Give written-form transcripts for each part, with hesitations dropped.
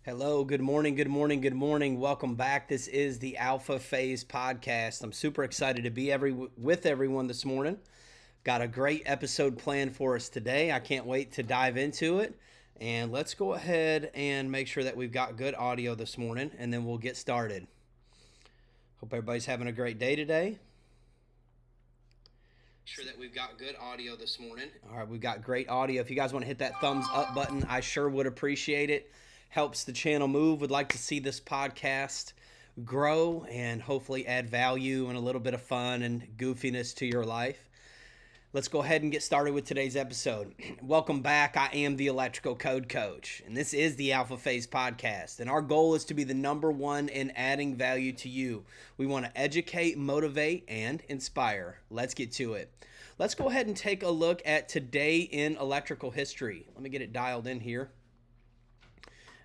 Hello, good morning, good morning, good morning. Welcome back. This is the Alpha Phase podcast. I'm super excited to be with everyone this morning. Got a great episode planned for us today. I can't wait to dive into it. And let's go ahead and make sure that we've got good audio this morning, and then we'll get started. Hope everybody's having a great day today. Sure that we've got good audio this morning. All right, we've got great audio. If you guys want to hit that thumbs up button, I sure would appreciate it. Helps the channel move. Would like to see this podcast grow and hopefully add value and a little bit of fun and goofiness to your life. Let's go ahead and get started with today's episode. Welcome back. I am the Electrical Code Coach, and this is the Alpha Phase Podcast. And our goal is to be the number one in adding value to you. We want to educate, motivate, and inspire. Let's get to it. Let's go ahead and take a look at today in electrical history. Let me get it dialed in here.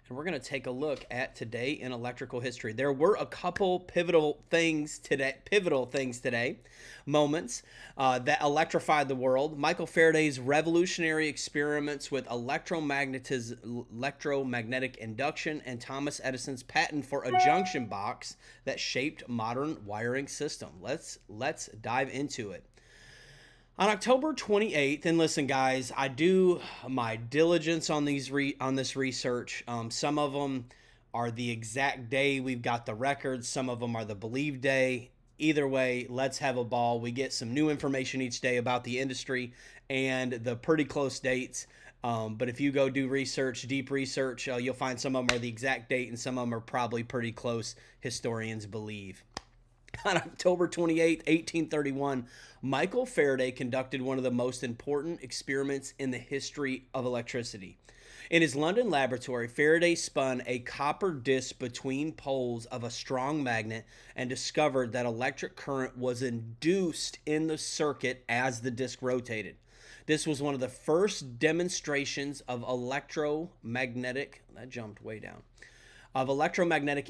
And we're going to take a look at today in electrical history. There were a couple pivotal things today, moments that electrified the world. Michael Faraday's revolutionary experiments with electromagnetic induction, and Thomas Edison's patent for a junction box that shaped modern wiring system. Let's dive into it. On October 28th, and listen, guys, I do my diligence on this research. Some of them are the exact day we've got the records. Some of them are the believed day. Either way, let's have a ball. We get some new information each day about the industry and the pretty close dates. But if you go do research, deep research, you'll find some of them are the exact date and some of them are probably pretty close, historians believe. On October 28, 1831, Michael Faraday conducted one of the most important experiments in the history of electricity. In his London laboratory, Faraday spun a copper disc between poles of a strong magnet and discovered that electric current was induced in the circuit as the disc rotated. This was one of the first demonstrations of electromagnetic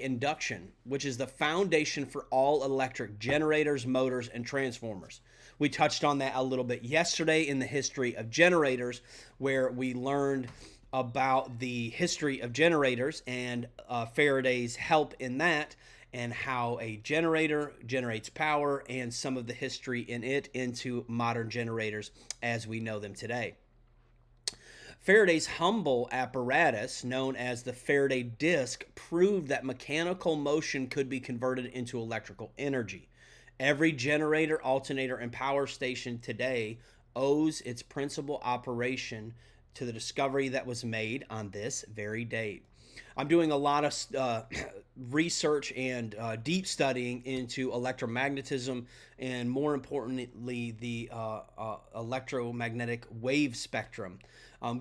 induction, which is the foundation for all electric generators, motors, and transformers. We touched on that a little bit yesterday in the history of generators, where we learned about the history of generators and Faraday's help in that, and how a generator generates power and some of the history in it into modern generators as we know them today. Faraday's humble apparatus, known as the Faraday disc, proved that mechanical motion could be converted into electrical energy. Every generator, alternator, and power station today owes its principal operation to the discovery that was made on this very date. I'm doing a lot of research and deep studying into electromagnetism, and more importantly, the electromagnetic wave spectrum,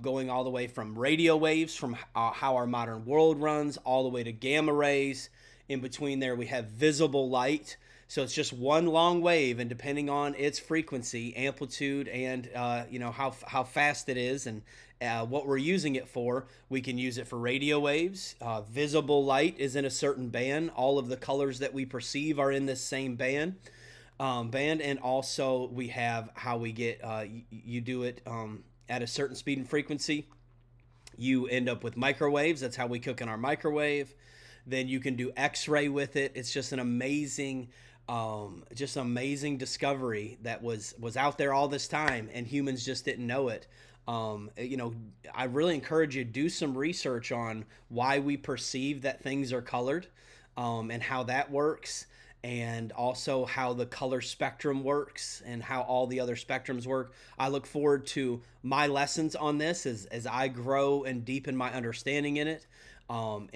going all the way from radio waves, from how our modern world runs, all the way to gamma rays. In between there, we have visible light. So it's just one long wave, and depending on its frequency, amplitude, and how fast it is, and what we're using it for, we can use it for radio waves. Visible light is in a certain band. All of the colors that we perceive are in this same band. And also we have how we get you do it at a certain speed and frequency. You end up with microwaves. That's how we cook in our microwave. Then you can do X-ray with it. It's just an amazing discovery that was out there all this time, and humans just didn't know it. I really encourage you to do some research on why we perceive that things are colored, and how that works, and also how the color spectrum works and how all the other spectrums work. I look forward to my lessons on this as I grow and deepen my understanding in it. One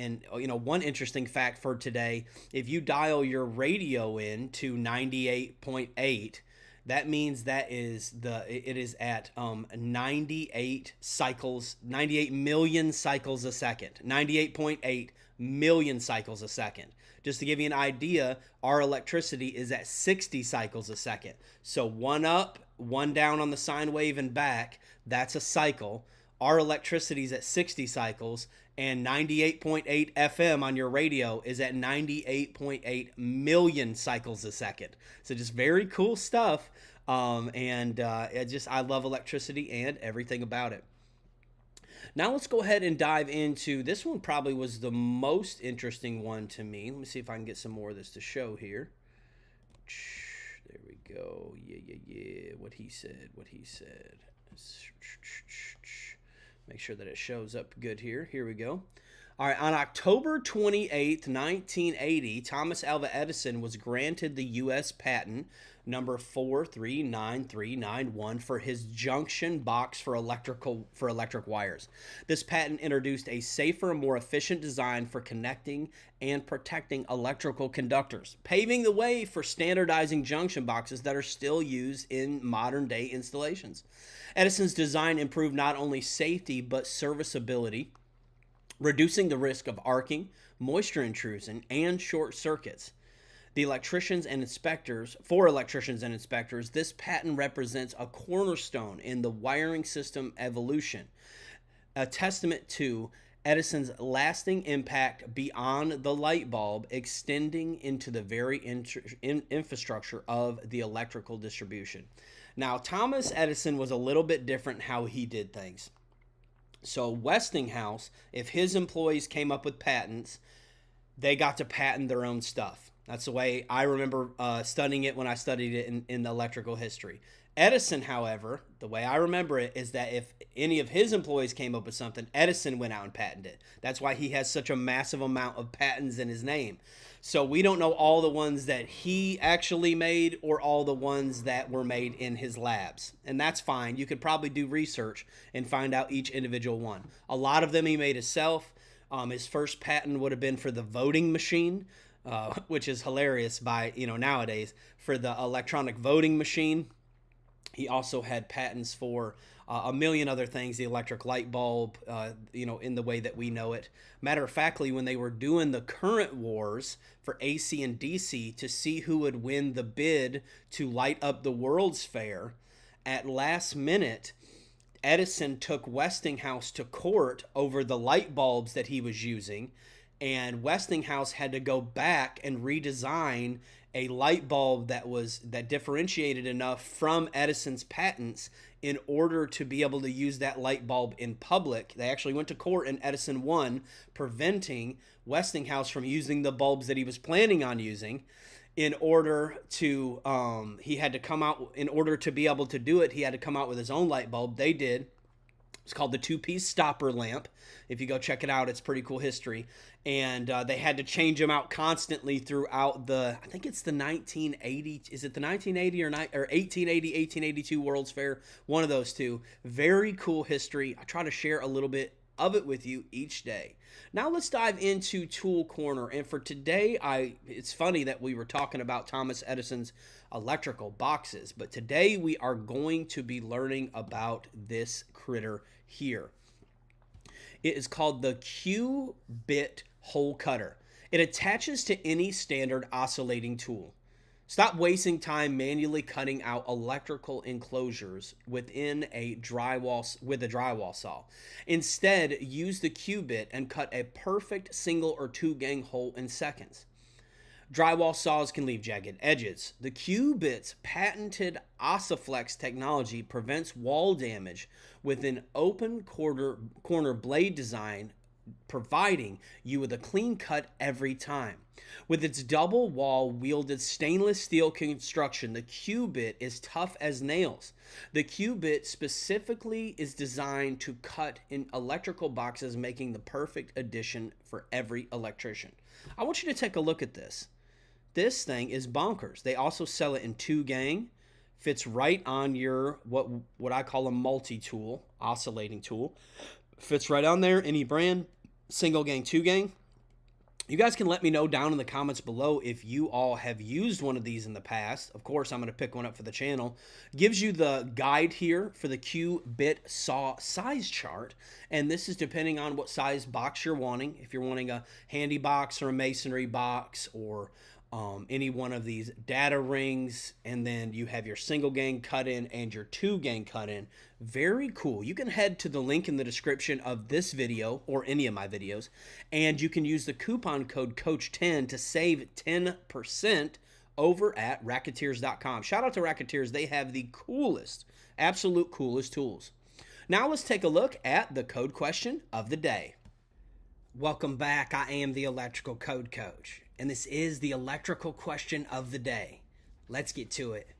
interesting fact for today, if you dial your radio in to 98.8, that means it is at 98 million cycles a second. 98.8 million cycles a second. Just to give you an idea, our electricity is at 60 cycles a second. So one up, one down on the sine wave and back, that's a cycle. Our electricity is at 60 cycles, and 98.8 FM on your radio is at 98.8 million cycles a second. So just very cool stuff. I love electricity and everything about it. Now let's go ahead and dive into this one. Probably was the most interesting one to me. Let me see if I can get some more of this to show here. There we go. Yeah. What he said. Make sure that it shows up good here. Here we go. All right, on October 28th, 1980, Thomas Alva Edison was granted the U.S. patent number 439391 for his junction box for electric wires. This patent introduced a safer, more efficient design for connecting and protecting electrical conductors, paving the way for standardizing junction boxes that are still used in modern-day installations. Edison's design improved not only safety but serviceability, reducing the risk of arcing, moisture intrusion, and short circuits. For electricians and inspectors, this patent represents a cornerstone in the wiring system evolution, a testament to Edison's lasting impact beyond the light bulb, extending into the very infrastructure of the electrical distribution. Now, Thomas Edison was a little bit different how he did things. So Westinghouse, if his employees came up with patents, they got to patent their own stuff. That's the way I remember studying it when I studied it in the electrical history. Edison, however, the way I remember it is that if any of his employees came up with something, Edison went out and patented it. That's why he has such a massive amount of patents in his name. So we don't know all the ones that he actually made or all the ones that were made in his labs. And that's fine. You could probably do research and find out each individual one. A lot of them he made himself. His first patent would have been for the voting machine, which is hilarious nowadays, for the electronic voting machine. He also had patents for a million other things, the electric light bulb, in the way that we know it. Matter of factly, when they were doing the current wars for AC and DC to see who would win the bid to light up the World's Fair, at last minute, Edison took Westinghouse to court over the light bulbs that he was using, and Westinghouse had to go back and redesign a light bulb that differentiated enough from Edison's patents in order to be able to use that light bulb in public. They actually went to court and Edison won, preventing Westinghouse from using the bulbs that he was planning on using. In order to be able to do it, he had to come out with his own light bulb. They did. It's called the two-piece stopper lamp. If you go check it out, it's pretty cool history. And they had to change them out constantly throughout I think it's the 1980, is it the 1980 or 1880, 1882 World's Fair? One of those two. Very cool history. I try to share a little bit of it with you each day. Now let's dive into Tool Corner. And for today, it's funny that we were talking about Thomas Edison's electrical boxes, but today we are going to be learning about this critter here. It is called the Q-bit hole cutter. It attaches to any standard oscillating tool. Stop wasting time manually cutting out electrical enclosures within a drywall saw. Instead, use the Q-bit and cut a perfect single or two gang hole in seconds. Drywall saws can leave jagged edges. The Q-bit's patented Osciflex technology prevents wall damage with an open corner blade design, providing you with a clean cut every time. With its double wall wielded stainless steel construction, the Q-bit is tough as nails. The Q-bit specifically is designed to cut in electrical boxes, making the perfect addition for every electrician. I want you to take a look at this. This thing is bonkers. They also sell it in 2-gang. Fits right on your, what I call a multi-tool, oscillating tool. Fits right on there, any brand, single gang, 2-gang. You guys can let me know down in the comments below if you all have used one of these in the past. Of course, I'm going to pick one up for the channel. Gives you the guide here for the Q-bit saw size chart. And this is depending on what size box you're wanting. If you're wanting a handy box or a masonry box or any one of these data rings, and then you have your single gang cut in and your 2-gang cut in. Very cool. You can head to the link in the description of this video or any of my videos, and you can use the coupon code COACH10 to save 10% over at racketeers.com. Shout out to Racketeers. They have the coolest, absolute coolest tools. Now let's take a look at the code question of the day. Welcome back. I am the Electrical Code Coach, and this is the electrical question of the day. Let's get to it.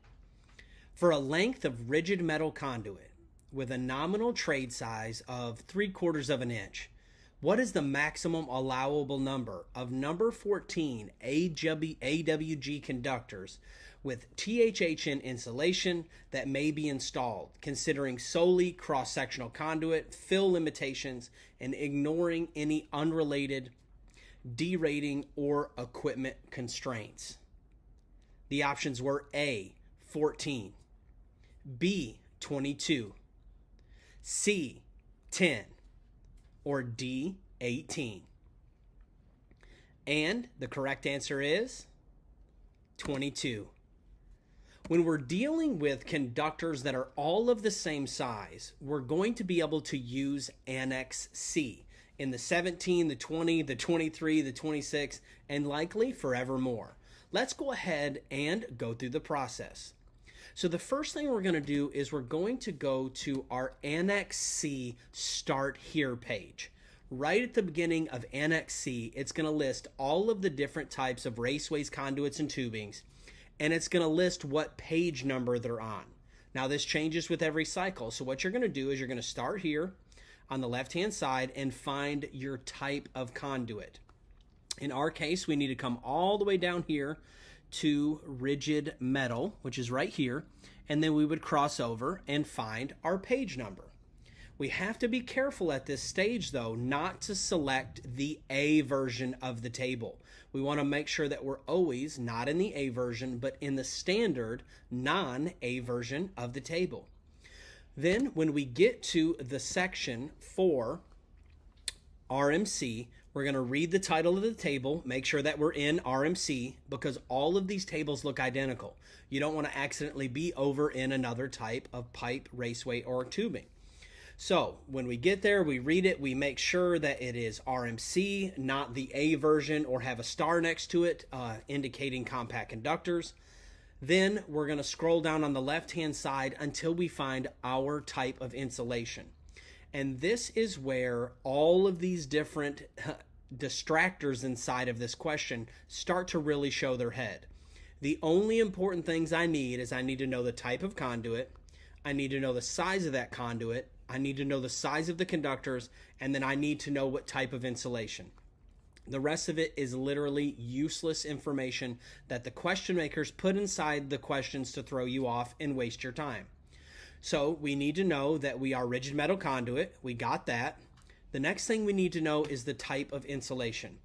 For a length of rigid metal conduit with a nominal trade size of 3/4 of an inch, what is the maximum allowable number of number 14 AWG conductors with THHN insulation that may be installed, considering solely cross-sectional conduit, fill limitations, and ignoring any unrelated derating or equipment constraints? The options were A, 14, B, 22, C, 10, or D, 18. And the correct answer is 22. When we're dealing with conductors that are all of the same size, we're going to be able to use Annex C in the 17, the 20, the 23, the 26, and likely forevermore. Let's go ahead and go through the process. So the first thing we're going to do is we're going to go to our Annex C Start Here page. Right at the beginning of Annex C, it's going to list all of the different types of raceways, conduits, and tubings, and it's going to list what page number they're on. Now this changes with every cycle, so what you're going to do is you're going to start here on the left-hand side and find your type of conduit. In our case, we need to come all the way down here to rigid metal, which is right here, and then we would cross over and find our page number. We have to be careful at this stage, though, not to select the A version of the table. We want to make sure that we're always not in the A version, but in the standard non-A version of the table. Then when we get to the section for RMC, we're going to read the title of the table, make sure that we're in RMC, because all of these tables look identical. You don't want to accidentally be over in another type of pipe, raceway, or tubing. So when we get there, we read it, we make sure that it is RMC, not the A version, or have a star next to it indicating compact conductors. Then we're going to scroll down on the left-hand side until we find our type of insulation. And this is where all of these different distractors inside of this question start to really show their head. The only important things I need is I need to know the type of conduit, I need to know the size of that conduit, I need to know the size of the conductors, and then I need to know what type of insulation. The rest of it is literally useless information that the question makers put inside the questions to throw you off and waste your time. So we need to know that we are rigid metal conduit. We got that. The next thing we need to know is the type of insulation.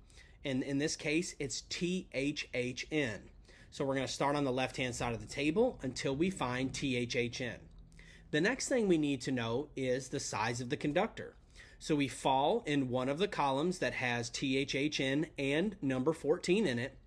And in this case, it's THHN. So we're going to start on the left-hand side of the table until we find THHN. The next thing we need to know is the size of the conductor. So we fall in one of the columns that has THHN and number 14 in it.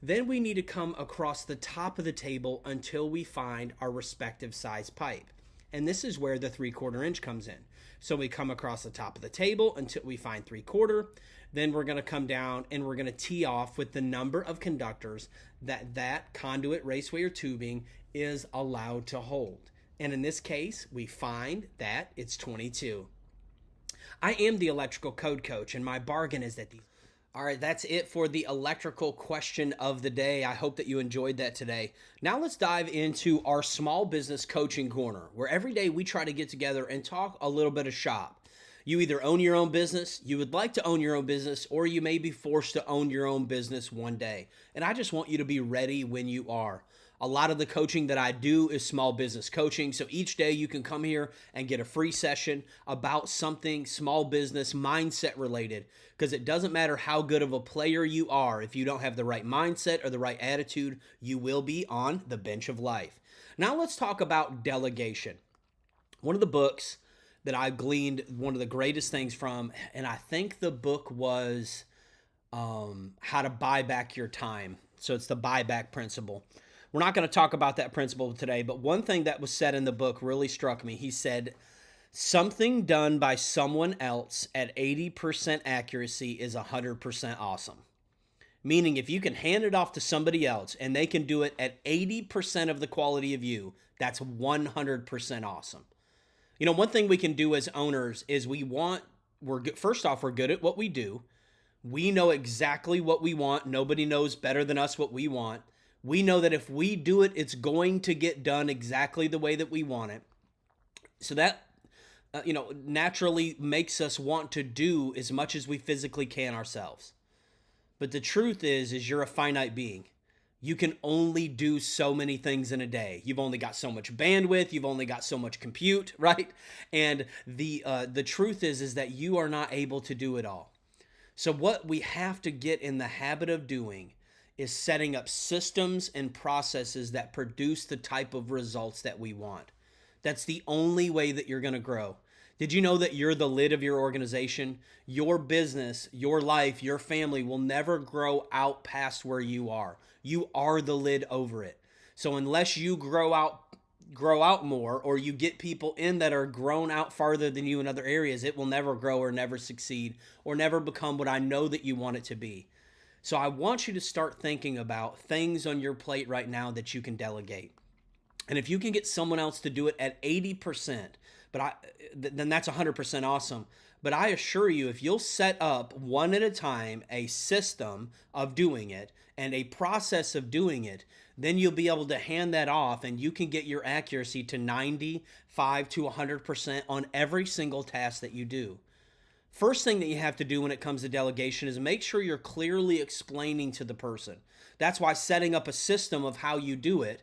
Then we need to come across the top of the table until we find our respective size pipe. And this is where the 3/4 inch comes in. So we come across the top of the table until we find 3/4. Then we're going to come down and we're going to tee off with the number of conductors that conduit, raceway, or tubing is allowed to hold. And in this case, we find that it's 22. I am the Electrical Code Coach, and my bargain is that these... All right, that's it for the electrical question of the day. I hope that you enjoyed that today. Now let's dive into our small business coaching corner, where every day we try to get together and talk a little bit of shop. You either own your own business, you would like to own your own business, or you may be forced to own your own business one day. And I just want you to be ready when you are. A lot of the coaching that I do is small business coaching. So each day you can come here and get a free session about something small business mindset related, because it doesn't matter how good of a player you are. If you don't have the right mindset or the right attitude, you will be on the bench of life. Now let's talk about delegation. One of the books that I gleaned one of the greatest things from, and I think the book was How to Buy Back Your Time. So it's the buyback principle. We're not going to talk about that principle today, but one thing that was said in the book really struck me. He said, something done by someone else at 80% accuracy is 100% awesome. Meaning if you can hand it off to somebody else and they can do it at 80% of the quality of you, that's 100% awesome. One thing we can do as owners is first off, we're good at what we do. We know exactly what we want. Nobody knows better than us what we want. We know that if we do it, it's going to get done exactly the way that we want it. So that, naturally makes us want to do as much as we physically can ourselves. But the truth is you're a finite being. You can only do so many things in a day. You've only got so much bandwidth. You've only got so much compute, right? And the truth is that you are not able to do it all. So what we have to get in the habit of doing is setting up systems and processes that produce the type of results that we want. That's the only way that you're going to grow. Did you know that you're the lid of your organization? Your business, your life, your family will never grow out past where you are. You are the lid over it. So unless you grow out more, or you get people in that are grown out farther than you in other areas, it will never grow or never succeed or never become what I know that you want it to be. So I want you to start thinking about things on your plate right now that you can delegate. And if you can get someone else to do it at 80%, then that's 100% awesome. But I assure you, if you'll set up one at a time a system of doing it and a process of doing it, then you'll be able to hand that off, and you can get your accuracy to 95 to 100% on every single task that you do. First thing that you have to do when it comes to delegation is make sure you're clearly explaining to the person. That's why setting up a system of how you do it,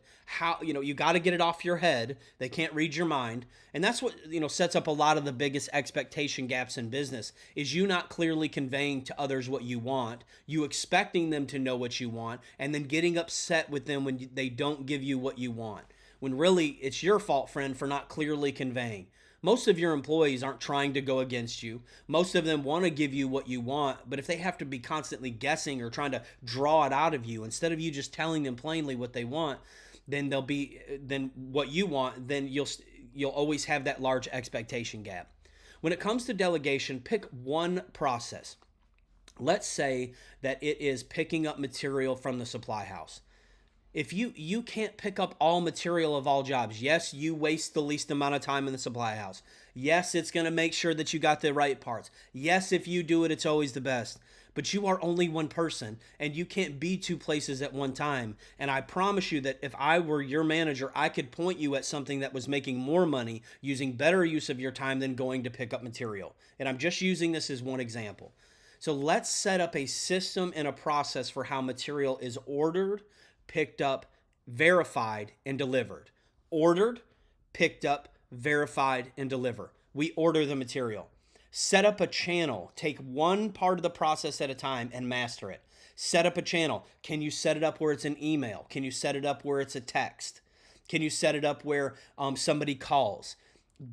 you got to get it off your head. They can't read your mind. And that's what, sets up a lot of the biggest expectation gaps in business, is you not clearly conveying to others what you want, you expecting them to know what you want, and then getting upset with them when they don't give you what you want. When really it's your fault, friend, for not clearly conveying. Most of your employees aren't trying to go against you. Most of them want to give you what you want, but if they have to be constantly guessing or trying to draw it out of you, instead of you just telling them plainly what they want, then what you want, then you'll always have that large expectation gap. When it comes to delegation, pick one process. Let's say that it is picking up material from the supply house. If you can't pick up all material of all jobs, yes, you waste the least amount of time in the supply house. Yes, it's going to make sure that you got the right parts. Yes, if you do it, it's always the best. But you are only one person, and you can't be two places at one time. And I promise you that if I were your manager, I could point you at something that was making more money using better use of your time than going to pick up material. And I'm just using this as one example. So let's set up a system and a process for how material is ordered, picked up, verified, and delivered. Ordered, picked up, verified, and deliver. We order the material. Set up a channel. Take one part of the process at a time and master it. Set up a channel. Can you set it up where it's an email? Can you set it up where it's a text? Can you set it up where somebody calls?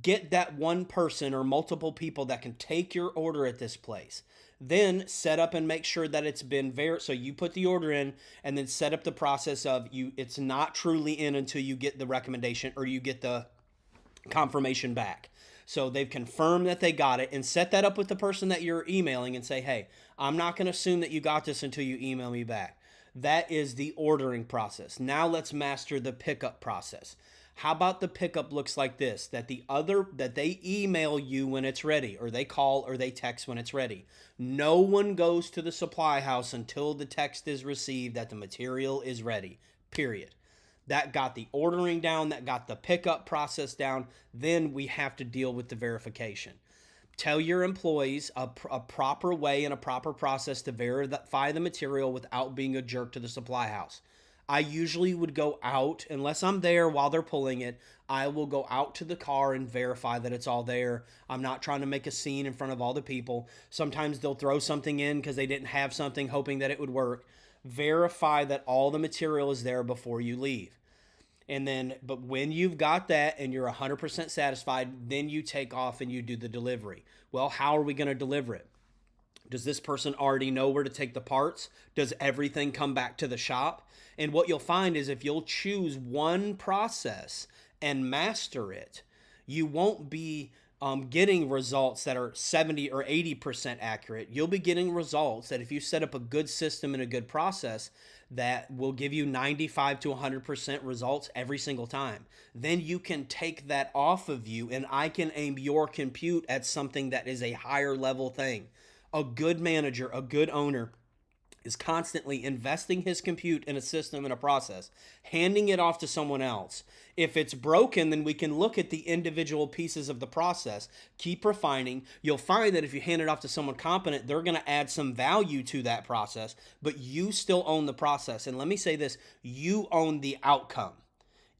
Get that one person or multiple people that can take your order at this place. Then set up and make sure that it's been so you put the order in, and then set up the process of it's not truly in until you get the recommendation or you get the confirmation back. So they've confirmed that they got it, and set that up with the person that you're emailing and say, hey, I'm not going to assume that you got this until you email me back. That is the ordering process. Now let's master the pickup process. How about the pickup looks like this, that they email you when it's ready, or they call or they text when it's ready. No one goes to the supply house until the text is received that the material is ready, period. That got the ordering down, that got the pickup process down. Then we have to deal with the verification. Tell your employees a proper way and a proper process to verify the material without being a jerk to the supply house. I usually would go out, unless I'm there while they're pulling it, I will go out to the car and verify that it's all there. I'm not trying to make a scene in front of all the people. Sometimes they'll throw something in because they didn't have something, hoping that it would work. Verify that all the material is there before you leave. But when you've got that and you're 100% satisfied, then you take off and you do the delivery. Well, how are we going to deliver it? Does this person already know where to take the parts? Does everything come back to the shop? And what you'll find is if you'll choose one process and master it, you won't be getting results that are 70 or 80% accurate. You'll be getting results that if you set up a good system and a good process that will give you 95 to 100% results every single time. Then you can take that off of you and I can aim your compute at something that is a higher level thing. A good manager, a good owner is constantly investing his compute in a system and a process, handing it off to someone else. If it's broken, then we can look at the individual pieces of the process, keep refining. You'll find that if you hand it off to someone competent, they're going to add some value to that process, but you still own the process. And let me say this, you own the outcome.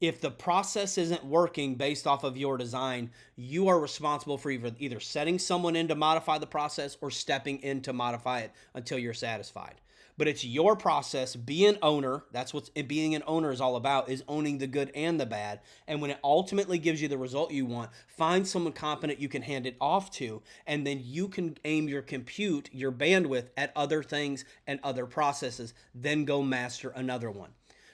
If the process isn't working based off of your design, you are responsible for either setting someone in to modify the process or stepping in to modify it until you're satisfied. But it's your process. Be an owner. That's what being an owner is all about, is owning the good and the bad. And when it ultimately gives you the result you want, find someone competent you can hand it off to, and then you can aim your compute, your bandwidth at other things and other processes, then go master another one.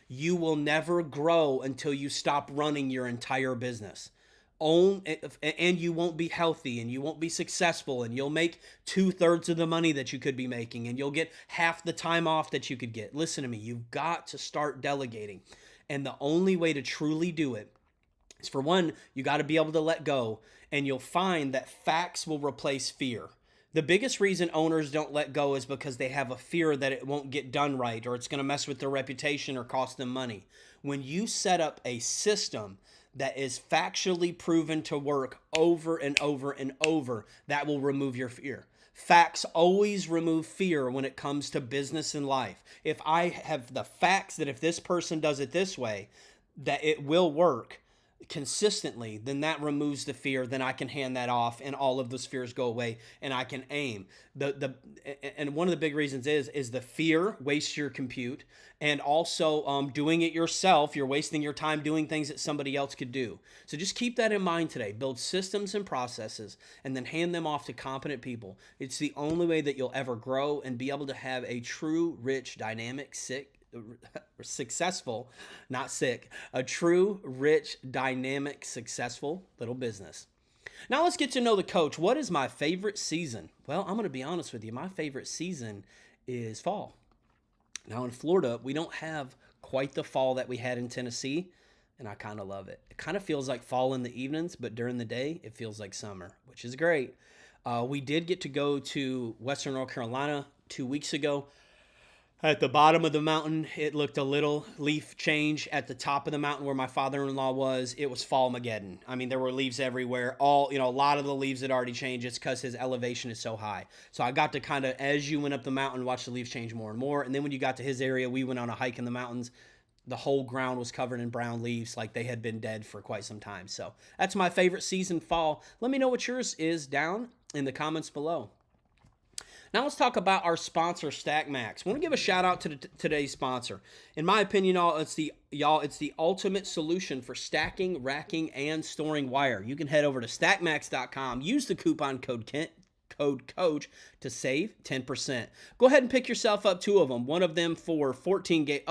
You will never grow until you stop running your entire business. And you won't be healthy and you won't be successful and you'll make 2/3 of the money that you could be making and you'll get half the time off that you could get. Listen to me, you've got to start delegating. And the only way to truly do it is, for one, you got to be able to let go, and you'll find that facts will replace fear. The biggest reason owners don't let go is because they have a fear that it won't get done right or it's going to mess with their reputation or cost them money. When you set up a system that is factually proven to work over and over and over, that will remove your fear. Facts always remove fear when it comes to business and life. If I have the facts that if this person does it this way, that it will work consistently, then that removes the fear. Then I can hand that off and all of those fears go away and I can aim. And one of the big reasons is the fear wastes your compute, and also doing it yourself, you're wasting your time doing things that somebody else could do. So just keep that in mind today. Build systems and processes and then hand them off to competent people. It's the only way that you'll ever grow and be able to have a true, rich, dynamic, successful, not sick, a true, rich, dynamic, successful little business. Now let's get to know the coach. What is my favorite season? Well, I'm going to be honest with you. My favorite season is fall. Now in Florida, we don't have quite the fall that we had in Tennessee, and I kind of love it. It kind of feels like fall in the evenings, but during the day, it feels like summer, which is great. We did get to go to Western North Carolina 2 weeks ago. At the bottom of the mountain, it looked a little leaf change. At the top of the mountain where my father-in-law was, it was Fallmageddon. I mean, there were leaves everywhere. A lot of the leaves had already changed. It's because his elevation is so high. So I got to kind of, as you went up the mountain, watch the leaves change more and more. And then when you got to his area, we went on a hike in the mountains. The whole ground was covered in brown leaves like they had been dead for quite some time. So that's my favorite season, fall. Let me know what yours is down in the comments below. Now let's talk about our sponsor, StackMax. I want to give a shout out to today's sponsor. In my opinion, it's the ultimate solution for stacking, racking, and storing wire. You can head over to stackmax.com. Use the coupon code COACH to save 10%. Go ahead and pick yourself up 2 of them. One of them for 14 gauge.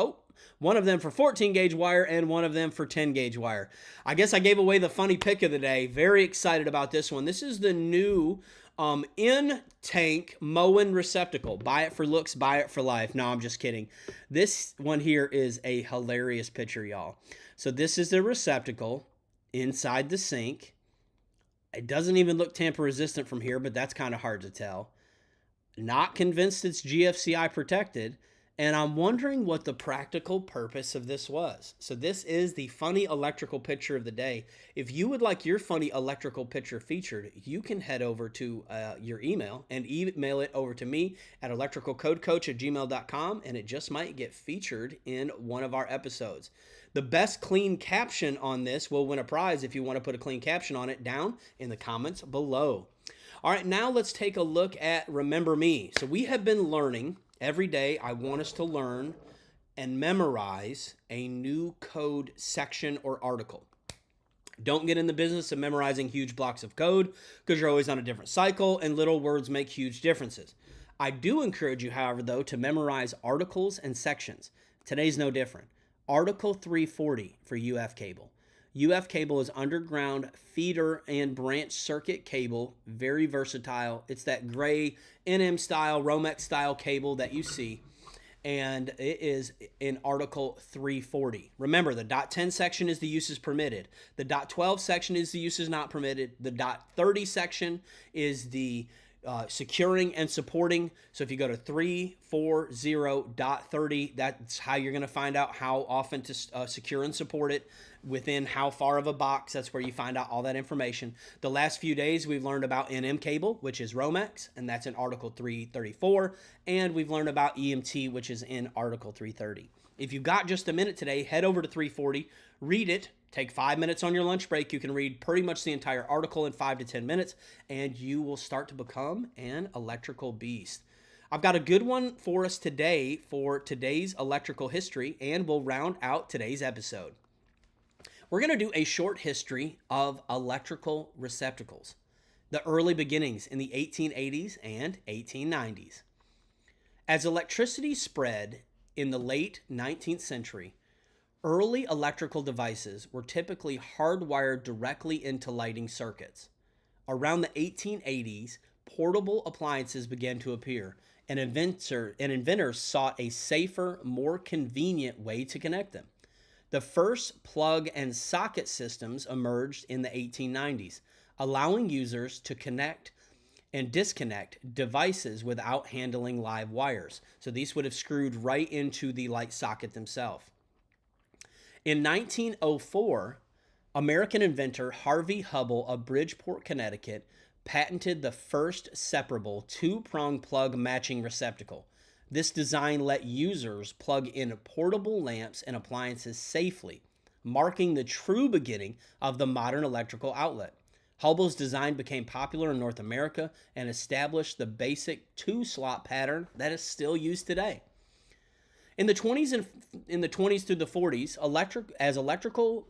One of them for 14 gauge wire and one of them for 10 gauge wire. I guess I gave away the funny pick of the day. Very excited about this one. This is the new in-tank mowing receptacle. Buy it for looks, buy it for life. No, I'm just kidding. This one here is a hilarious picture, y'all. So this is the receptacle inside the sink. It doesn't even look tamper resistant from here, but that's kind of hard to tell. Not convinced it's GFCI protected. And I'm wondering what the practical purpose of this was. So this is the funny electrical picture of the day. If you would like your funny electrical picture featured, you can head over to your email and email it over to me at electricalcodecoach@gmail.com, and it just might get featured in one of our episodes. The best clean caption on this will win a prize if you want to put a clean caption on it down in the comments below. All right, now let's take a look at Remember Me. So we have been learning. Every day, I want us to learn and memorize a new code section or article. Don't get in the business of memorizing huge blocks of code because you're always on a different cycle and little words make huge differences. I do encourage you, however, though, to memorize articles and sections. Today's no different. Article 340 for UF cable. UF cable is underground feeder and branch circuit cable, very versatile. It's that gray NM style, Romex style cable that you see, and it is in Article 340. Remember, the .10 section is the uses permitted. The .12 section is the uses not permitted. The .30 section is the securing and supporting. So if you go to 340.30, that's how you're going to find out how often to secure and support it, within how far of a box. That's where you find out all that information. The last few days we've learned about NM cable, which is Romex, and that's in Article 334, and we've learned about EMT, which is in Article 330. If you've got just a minute today, head over to 340, read it. Take 5 minutes on your lunch break. You can read pretty much the entire article in 5 to 10 minutes, and you will start to become an electrical beast. I've got a good one for us today for today's electrical history, and we'll round out today's episode. We're going to do a short history of electrical receptacles, the early beginnings in the 1880s and 1890s. As electricity spread in the late 19th century, early electrical devices were typically hardwired directly into lighting circuits. Around the 1880s, portable appliances began to appear, and inventors sought a safer, more convenient way to connect them. The first plug and socket systems emerged in the 1890s, allowing users to connect and disconnect devices without handling live wires. So these would have screwed right into the light socket themselves. In 1904, American inventor Harvey Hubble of Bridgeport, Connecticut, patented the first separable two-prong plug matching receptacle. This design let users plug in portable lamps and appliances safely, marking the true beginning of the modern electrical outlet. Hubble's design became popular in North America and established the basic two-slot pattern that is still used today. In the 20s through the 40s, as electrical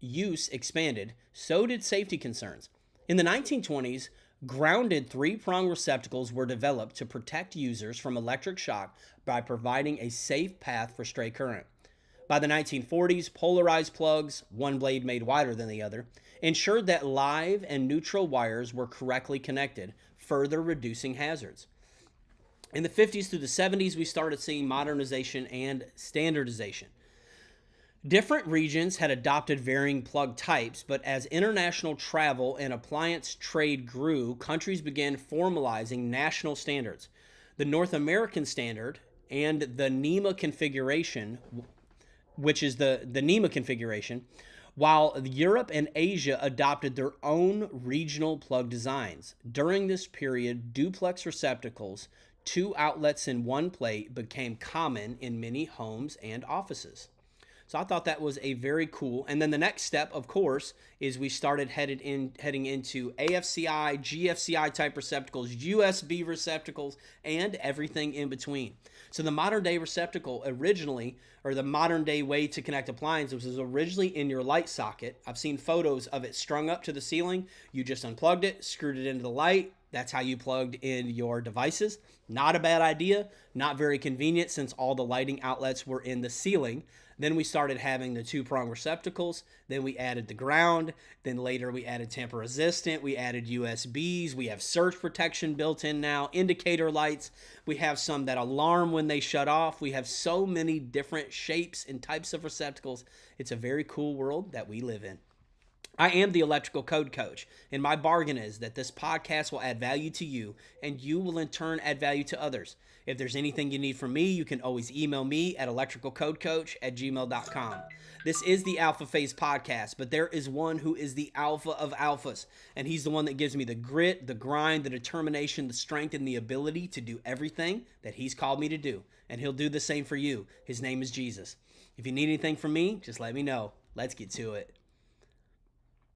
use expanded, so did safety concerns. In the 1920s, grounded three-prong receptacles were developed to protect users from electric shock by providing a safe path for stray current. By the 1940s, polarized plugs, one blade made wider than the other, ensured that live and neutral wires were correctly connected, further reducing hazards. In the 50s through the 70s, we started seeing modernization and standardization. Different regions had adopted varying plug types, but as international travel and appliance trade grew, countries began formalizing national standards. The North American standard and the NEMA configuration, which is the NEMA configuration, while Europe and Asia adopted their own regional plug designs. During this period, duplex receptacles, two outlets in one plate, became common in many homes and offices. So I thought that was a very cool. And then the next step, of course, is we started heading into AFCI, GFCI type receptacles, USB receptacles, and everything in between. So the modern day receptacle originally, or the modern day way to connect appliances, was originally in your light socket. I've seen photos of it strung up to the ceiling. You just unplugged it, screwed it into the light. That's how you plugged in your devices. Not a bad idea, not very convenient since all the lighting outlets were in the ceiling. Then we started having the two-prong receptacles. Then we added the ground. Then later we added tamper resistant. We added USBs. We have surge protection built in now, indicator lights. We have some that alarm when they shut off. We have so many different shapes and types of receptacles. It's a very cool world that we live in. I am the electrical code coach, and my bargain is that this podcast will add value to you, and you will in turn add value to others. If there's anything you need from me, you can always email me at electricalcodecoach@gmail.com. This is the Alpha Phase podcast, but there is one who is the alpha of alphas, and he's the one that gives me the grit, the grind, the determination, the strength, and the ability to do everything that he's called me to do, and he'll do the same for you. His name is Jesus. If you need anything from me, just let me know. Let's get to it.